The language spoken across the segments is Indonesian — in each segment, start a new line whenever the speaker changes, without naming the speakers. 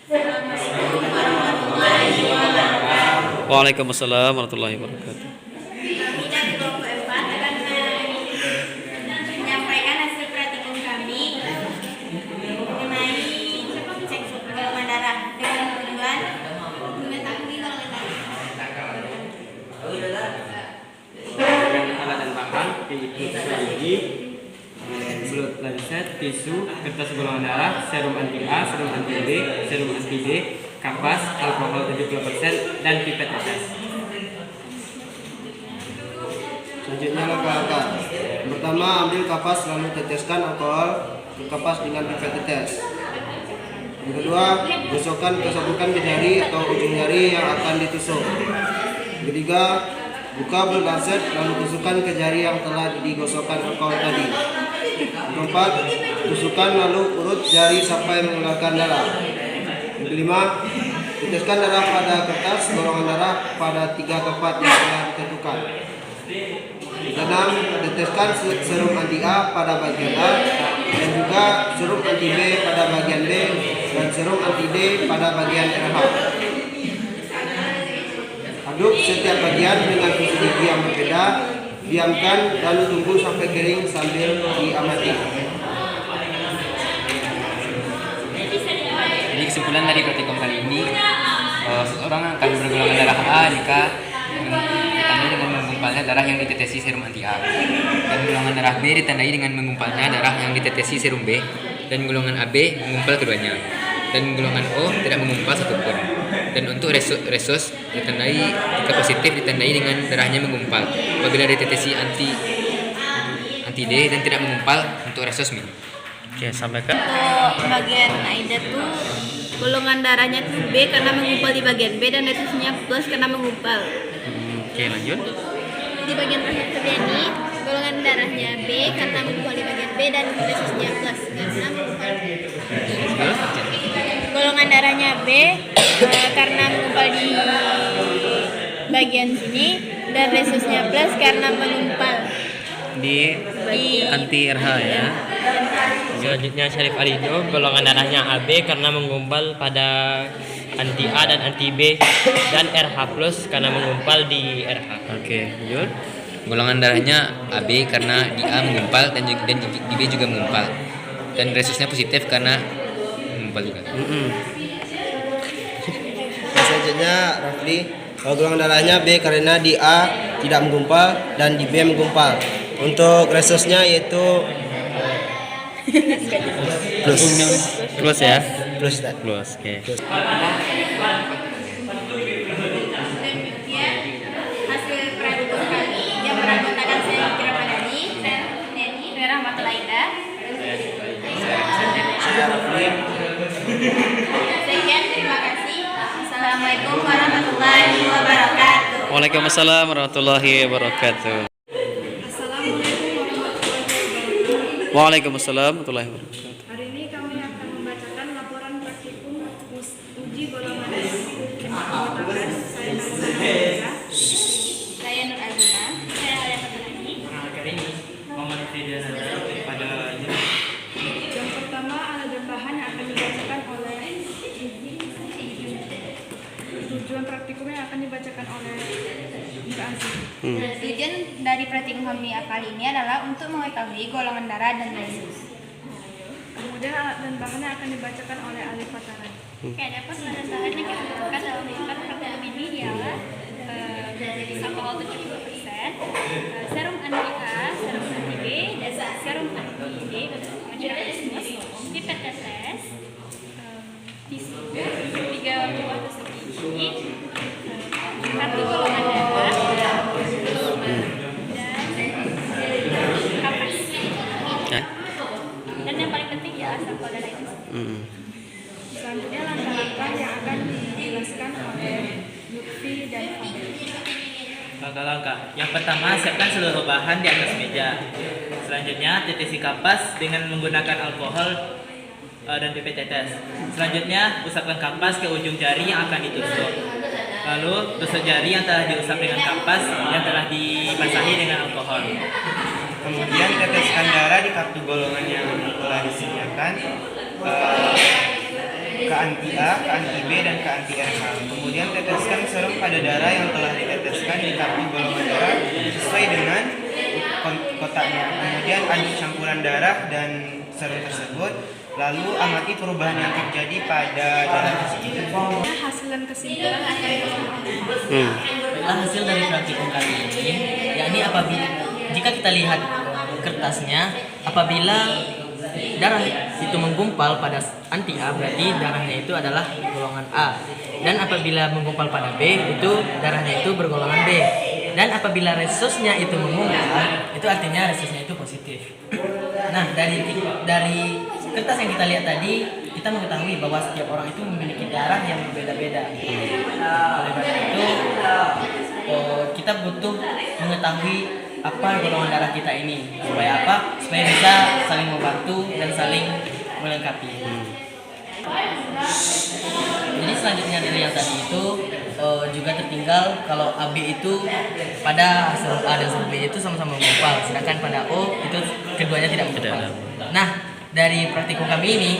Assalamualaikum warahmatullahi wabarakatuh.
Waalaikumsalam warahmatullahi wabarakatuh.
Kami dari kelompok 4 akan menyampaikan hasil praktikum kami mengenai cek golongan darah dengan tujuan mengetahui golongan darah.
Dengan alat dan bahan yaitu uji, blood lancet, tisu, kertas golongan darah, serum anti A, serum anti B, serum anti D, kapas, alkohol 70%, dan pipet tetes.
Selanjutnya langkah-langkah. Pertama, ambil kapas lalu teteskan alkohol ke kapas dengan pipet tetes. Yang kedua, gosokkan ke jari atau ujung jari yang akan ditusuk. Yang ketiga, buka blood lancet lalu tusukkan ke jari yang telah digosokkan alkohol tadi. Yang keempat, tusukkan lalu urut jari sampai mengeluarkan darah. Yang kelima, teteskan darah pada kertas golongan darah pada 3 tempat yang telah ditentukan. Yang keenam, teteskan serum anti A pada bagian A dan juga serum anti B pada bagian B dan serum anti D pada bagian RH. Aduk setiap bagian dengan suhu gigi yang berbeda. Diamkan lalu tunggu sampai kering sambil diamati.
Jadi kesimpulan dari praktikum kali ini, seseorang akan bergolongan darah A jika ditandai dengan menggumpalnya darah yang ditetesi serum anti A, dan golongan darah B ditandai dengan menggumpalnya darah yang ditetesi serum B, dan golongan AB mengumpal keduanya, dan golongan O tidak mengumpal satupun. Dan untuk resus ditandai jika positif ditandai dengan darahnya mengumpal apabila ditetesi anti D dan tidak mengumpal untuk resus min.
Oke, sampaikan.
Untuk bagian Aida tuh golongan darahnya tuh B karena mengumpal di bagian B dan resusnya plus karena mengumpal.
Oke, lanjut.
Di bagian terakhir Suryani, golongan darahnya B karena mengumpal di bagian B dan resusnya plus karena mengumpal. Golongan darahnya B karena mengumpal di bagian sini dan resusnya plus karena mengumpal
Di anti RH ya.
Selanjutnya Syarif Alido, golongan darahnya AB karena menggumpal pada anti A dan anti B, dan RH plus karena menggumpal di RH.
Oke, lanjut.
Golongan darahnya AB karena di A mengumpal dan di B juga mengumpal, dan resusnya positif karena mengumpal juga.
Selanjutnya Rafli, golongan darahnya B karena di A tidak menggumpal dan di B menggumpal. Untuk resusnya yaitu plus
Plus ya.
plus.
Plus. Oke.
Demikian hasil praktikum kami yang beranggotakan saya Kira Madani, saya Neni, saya Rahmatul Aida. Sekian, terima kasih. Assalamualaikum warahmatullahi wabarakatuh.
Waalaikumsalam warahmatullahi wabarakatuh. Waalaikumsalam warahmatullahi wabarakatuh.
Hari ini kami akan membacakan laporan praktikum uji golongan darah. Saya Nazila.
Saya Nur Azina. Saya Alia Fatilani.
Yang pertama, alat dan bahan yang akan dibacakan oleh tujuan praktikum yang akan dibacakan oleh Mbak Aziz.
Tujuan dari praktikum kami kali ini adalah untuk mengetahui golongan darah dan resus.
Kemudian alat dan bahan yang akan dibacakan oleh Alif Fataran.
Oke, dapat bahan yang kita butuhkan dalam melakukan praktikum ini ialah alkohol 70%, serum anti A, serum anti B, dan serum anti D untuk pengajuan resus, pipet tetes, tisu, 3 buah tusuk gigi, kartu golongan darah, dan kapas. Dan yang paling penting ya sampel darah itu.
Selanjutnya langkah-langkah yang akan dijelaskan oleh Lutfi dan Fadil.
Langkah-langkah. Yang pertama, siapkan seluruh bahan di atas meja. Selanjutnya, tetesi kapas dengan menggunakan alkohol dan pipet tetes. Selanjutnya, usapkan kapas ke ujung jari yang akan ditusuk. Lalu, tusuk jari yang telah diusap dengan kapas yang telah dibasahi dengan alkohol.
Kemudian teteskan darah di kartu golongan yang telah disediakan ke anti A, ke anti B, dan ke anti RH. Kemudian teteskan serum pada darah yang telah diteteskan di kartu golongan darah sesuai dengan kotaknya. Kemudian aduk campuran darah dan serum tersebut. Lalu amati perubahan yang terjadi pada darah tersebut.
Hasil dan kesimpulan akan
Baiklah, hasil dari praktikum kali ini, yakni apabila jika kita lihat kertasnya, apabila darah itu menggumpal pada anti A, berarti darahnya itu adalah golongan A. Dan apabila menggumpal pada B, itu darahnya itu bergolongan B. Dan apabila resusnya itu mengumpal, itu artinya resusnya itu positif. Nah, dari kertas yang kita lihat tadi, kita mengetahui bahwa setiap orang itu memiliki darah yang berbeda-beda. Oleh karena itu, kita butuh mengetahui apa golongan darah kita ini. Supaya apa? Supaya bisa saling membantu dan saling melengkapi. Jadi selanjutnya dari yang tadi itu juga tertinggal kalau AB itu pada hasil A dan hasil B itu sama-sama menggumpal, sedangkan pada O itu keduanya tidak menggumpal. Nah, dari praktikum kami ini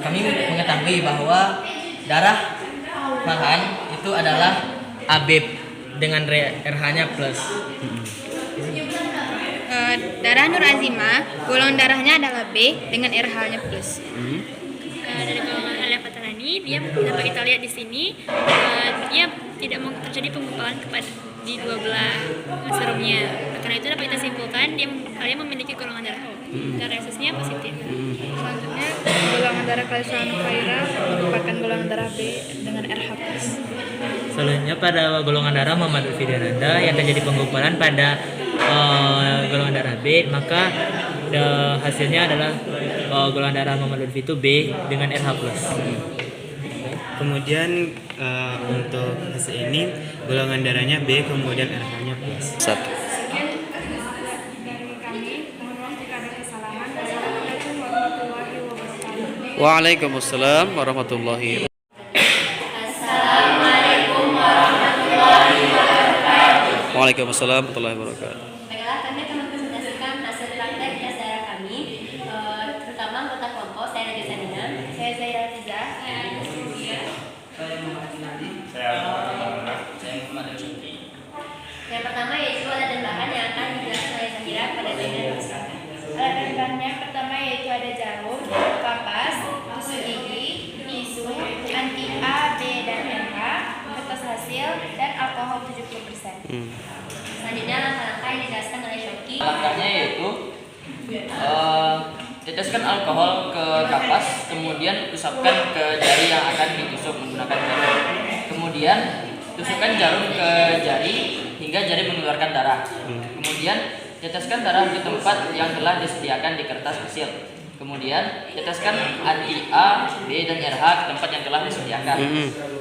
kami mengetahui bahwa darah Farhan itu adalah AB dengan RH-nya plus.
darah Nur Azimah, golongan darahnya adalah B dengan RH-nya plus.
Dari golongan Alia Fatarani, dia dapat kita lihat di sini, dia tidak mau terjadi penggumpalan di dua belah serumnya. Karena itu dapat kita simpulkan dia memiliki golongan darah O dan resusnya positif.
Selanjutnya, golongan darah Kalisa Nukaira merupakan golongan darah B dengan RH plus.
Selanjutnya pada golongan darah Muhammad Lutfi Dananda yang terjadi penggumpalan pada golongan darah B, maka hasilnya adalah golongan darah Muhammad Lutfi itu B dengan RH plus.
Kemudian untuk hasil ini golongan darahnya B kemudian RH-nya plus.
Satu.
Sekian dari kami, mohon maaf jika ada kesalahan. Wassalamualaikum warahmatullahi wabarakatuh.
Waalaikumsalam warahmatullahi wabarakatuh. Waalaikumsalam warahmatullahi wabarakatuh.
Baiklah, kami akan mempresentasikan hasil praktek tes darah kami, terutama anggota kelompok. Saya Nadia Sanina, saya Zaira Tiza, saya Anissa Sylvia, saya Muhammad Nadi, saya Muhammad Syukri. Yang pertama yaitu alat dan bahan yang akan dijelaskan oleh Zahira pada bagian persilakan. Alat dan bahannya pertama yaitu ada jarum, kapas, tusuk gigi, tisu, anti A, B, dan RH, kertas hasil, dan alkohol 70%. Selanjutnya langkah-langkah yang dijelaskan oleh Shoki.
Langkahnya yaitu teteskan alkohol ke kapas, kemudian usapkan ke jari yang akan ditusuk menggunakan jarum. Kemudian tusukkan jarum ke jari hingga jari mengeluarkan darah. Kemudian teteskan darah di tempat yang telah disediakan di kertas hasil. Kemudian teteskan anti A, B, dan RH ke tempat yang telah disediakan.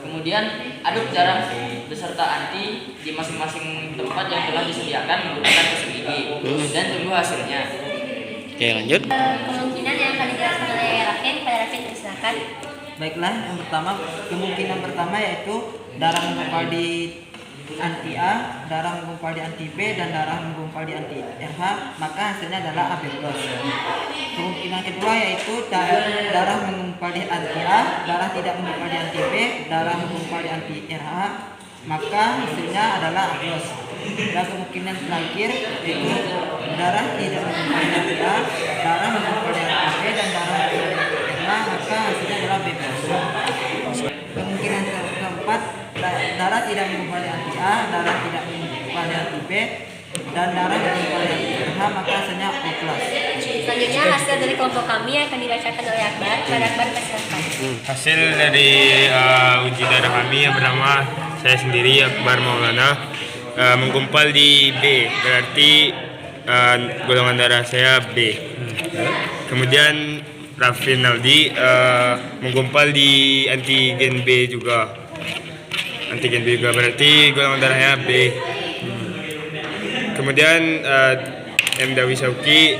Kemudian aduk darah beserta anti di masing-masing tempat yang telah disediakan menggunakan tusuk gigi dan tunggu hasilnya.
Oke, lanjut.
Kemungkinan yang akan dijelaskan oleh Rafiq, pada Rafiq silakan.
Baiklah, yang pertama, kemungkinan pertama yaitu darah menggumpal di anti A, darah menggumpal di anti B, dan darah menggumpal di anti RH, maka hasilnya adalah AB+. Kemungkinan kedua yaitu darah menggumpal di anti A, darah tidak menggumpal di anti B, darah menggumpal di anti RH, maka hasilnya adalah A+. Dan kemungkinan terakhir yaitu darah tidak menggumpal di anti A, darah menggumpal di anti B, dan darah menggumpal di anti RH, maka hasilnya adalah B+. Kemungkinan keempat, darah tidak menggumpal di anti A, darah tidak menggumpal di anti B, dan darah menggumpal di anti RH, maka hasilnya O+.
Selanjutnya hasil dari kelompok kami yang akan dibacakan oleh Akbar. Pada Akbar persilakan.
Hasil dari uji darah kami yang pertama, saya sendiri Akbar Maulana menggumpal di B, berarti golongan darah saya B. Kemudian Raffi Naldi menggumpal di antigen B juga. Antigen B juga berarti golongan darahnya B. Kemudian M. Dawi Sauki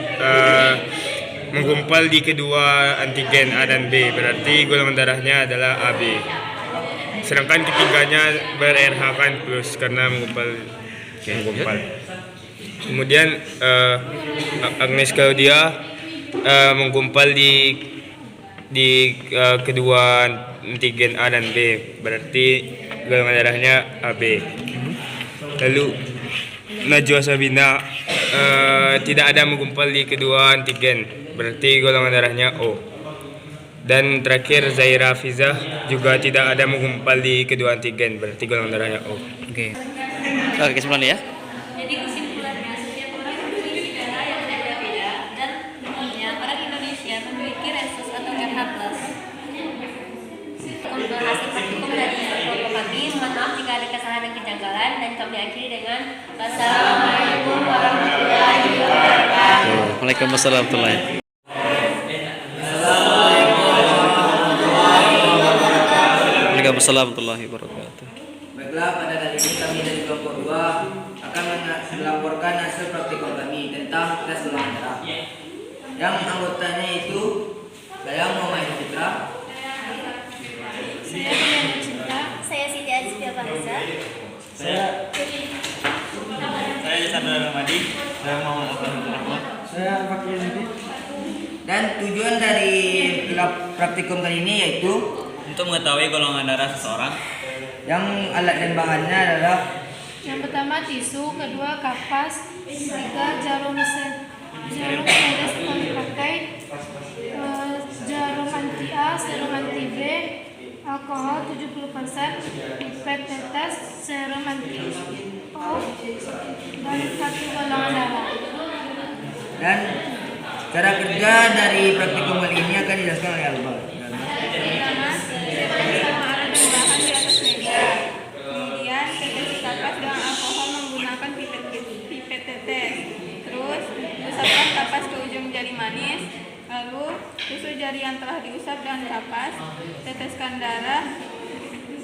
menggumpal di kedua antigen A dan B, berarti golongan darahnya adalah AB. Sedangkan ketiganya ber-RH kan plus karena menggumpal. Kemudian Agnes Claudia menggumpal di di kedua antigen A dan B, berarti golongan darahnya AB. Lalu Najwa Sabina tidak ada menggumpal di kedua antigen, berarti golongan darahnya O. Dan terakhir Zaira Fizah juga tidak ada menggumpal di kedua antigen, berarti golongan darahnya O.
Oke, kesimpulan ya.
Jadi kesimpulannya, setiap orang memiliki darah yang berbeda-beda dan umumnya orang Indonesia memiliki resus atau RH+. Hasil praktikum dari kelompok kami, mohon maaf jika ada kesalahan dan kejanggalan, dan kami akhiri dengan Wassalamualaikum warahmatullahi wabarakatuh.
Waalaikumsalam warahmatullahi wabarakatuh. Waalaikumsalam warahmatullahi wabarakatuh.
Baiklah, pada kali ini kami dari kelompok 2 akan melaporkan hasil praktikum kami tentang tes golongan darah. Yang anggotanya itu saya Muhammad Fitra,
Saya Diana Cinta. Saya Siti Azifia Fariza.
Saya Sandra Ramadi. Saya Muhammad Abdul Rahman.
saya Fakir Zidi. Dan tujuan dari praktikum kali ini yaitu
Untuk mengetahui golongan darah seseorang.
yang alat dan bahannya adalah
Yang pertama tisu, kedua kapas, tiga jarum sedes pakai, jarum anti A, serum anti B, alkohol 70%, pipet tetes, serum anti O, dan kartu golongan darah.
dan cara kerja dari praktikum kali ini akan dijelaskan oleh Alba.
Pertama, tetes sama alat dan bahan di atas meja. Kemudian tetes kapas dengan alkohol menggunakan pipet tetes. Terus usapkan kapas ke ujung jari manis. Lalu tusuk jari yang telah diusap dengan kapas. Teteskan darah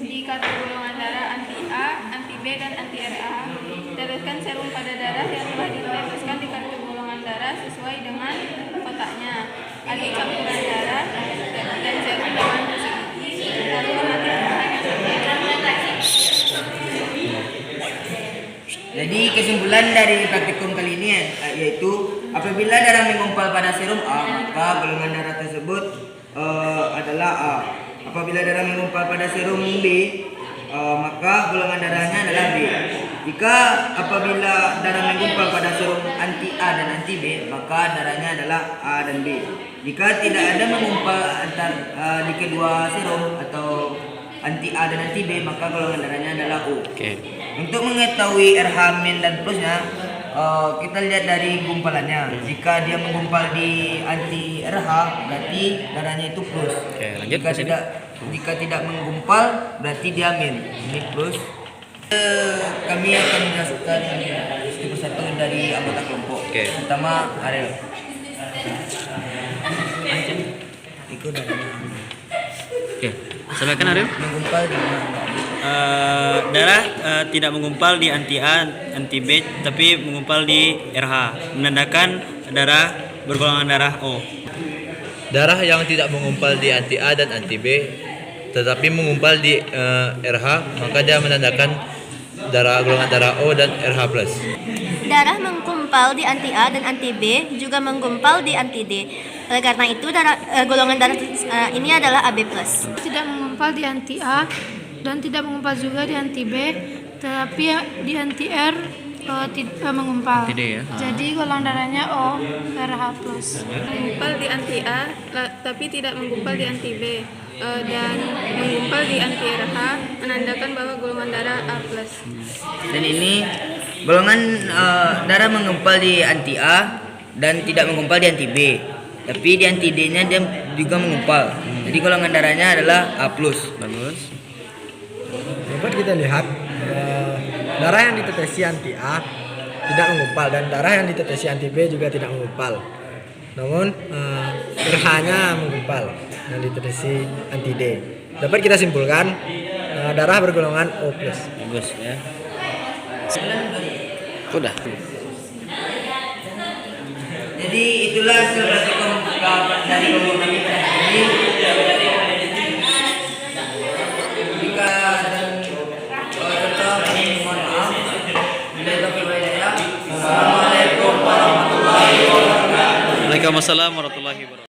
di kartu golongan darah anti A, anti B, dan anti RA. Teteskan serum pada darah yang telah diteteskan di kartu golongan darah sesuai dengan kotaknya. Aduk campuran darah dan serum dengan tusuk gigi. Lalu amati bahan yang
Jadi kesimpulan dari praktikum kali ini yaitu apabila darah menggumpal pada serum A, maka golongan darah tersebut adalah A. Apabila darah menggumpal pada serum B, maka golongan darahnya adalah B. Jika apabila darah menggumpal pada serum anti A dan anti B, maka darahnya adalah A dan B. Jika tidak ada menggumpal di kedua serum atau anti A dan anti B, maka golongan darahnya adalah O. Untuk mengetahui RH min dan plusnya, kita lihat dari gumpalannya. Jika dia menggumpal di anti RH, berarti darahnya itu plus. Jika tidak menggumpal, berarti dia min plus. Kami akan menjelaskan satu persatu dari anggota kelompok. Pertama Ariel. Ikut
Silakan Ariel.
Menggumpal di mana?
Darah tidak menggumpal di anti A, anti B, tapi menggumpal di RH, menandakan darah bergolongan darah O.
Darah yang tidak menggumpal di anti A dan anti B, tetapi menggumpal di RH, maka dia menandakan golongan darah O dan RH+.
Darah menggumpal di anti A dan anti B juga menggumpal di anti D. Oleh karena itu golongan darah ini adalah AB+.
Tidak menggumpal di anti A dan tidak menggumpal juga di anti B, tetapi di anti R menggumpal.
Anti D ya.
Jadi golongan darahnya O, RH+.
Menggumpal di anti A, tapi tidak menggumpal di anti B, dan menggumpal di anti RH, menandakan bahwa golongan darah A+.
Dan ini golongan darah menggumpal di anti A dan tidak menggumpal di anti B, tapi di anti D-nya dia juga menggumpal. Jadi golongan darahnya adalah A+.
Bagus.
Dapat kita lihat darah yang ditetesi anti A tidak menggumpal dan darah yang ditetesi anti B juga tidak menggumpal. Namun RH-nya menggumpal yang ditetesi anti D. Dapat kita simpulkan darah bergolongan O+.
Bagus ya. Udah.
Jadi itulah hasil praktikum dari kelompok kami ini. Jika ada kami mohon maaf. Assalamualaikum warahmatullahi wabarakatuh.
Waalaikumsalam warahmatullahi wabarakatuh.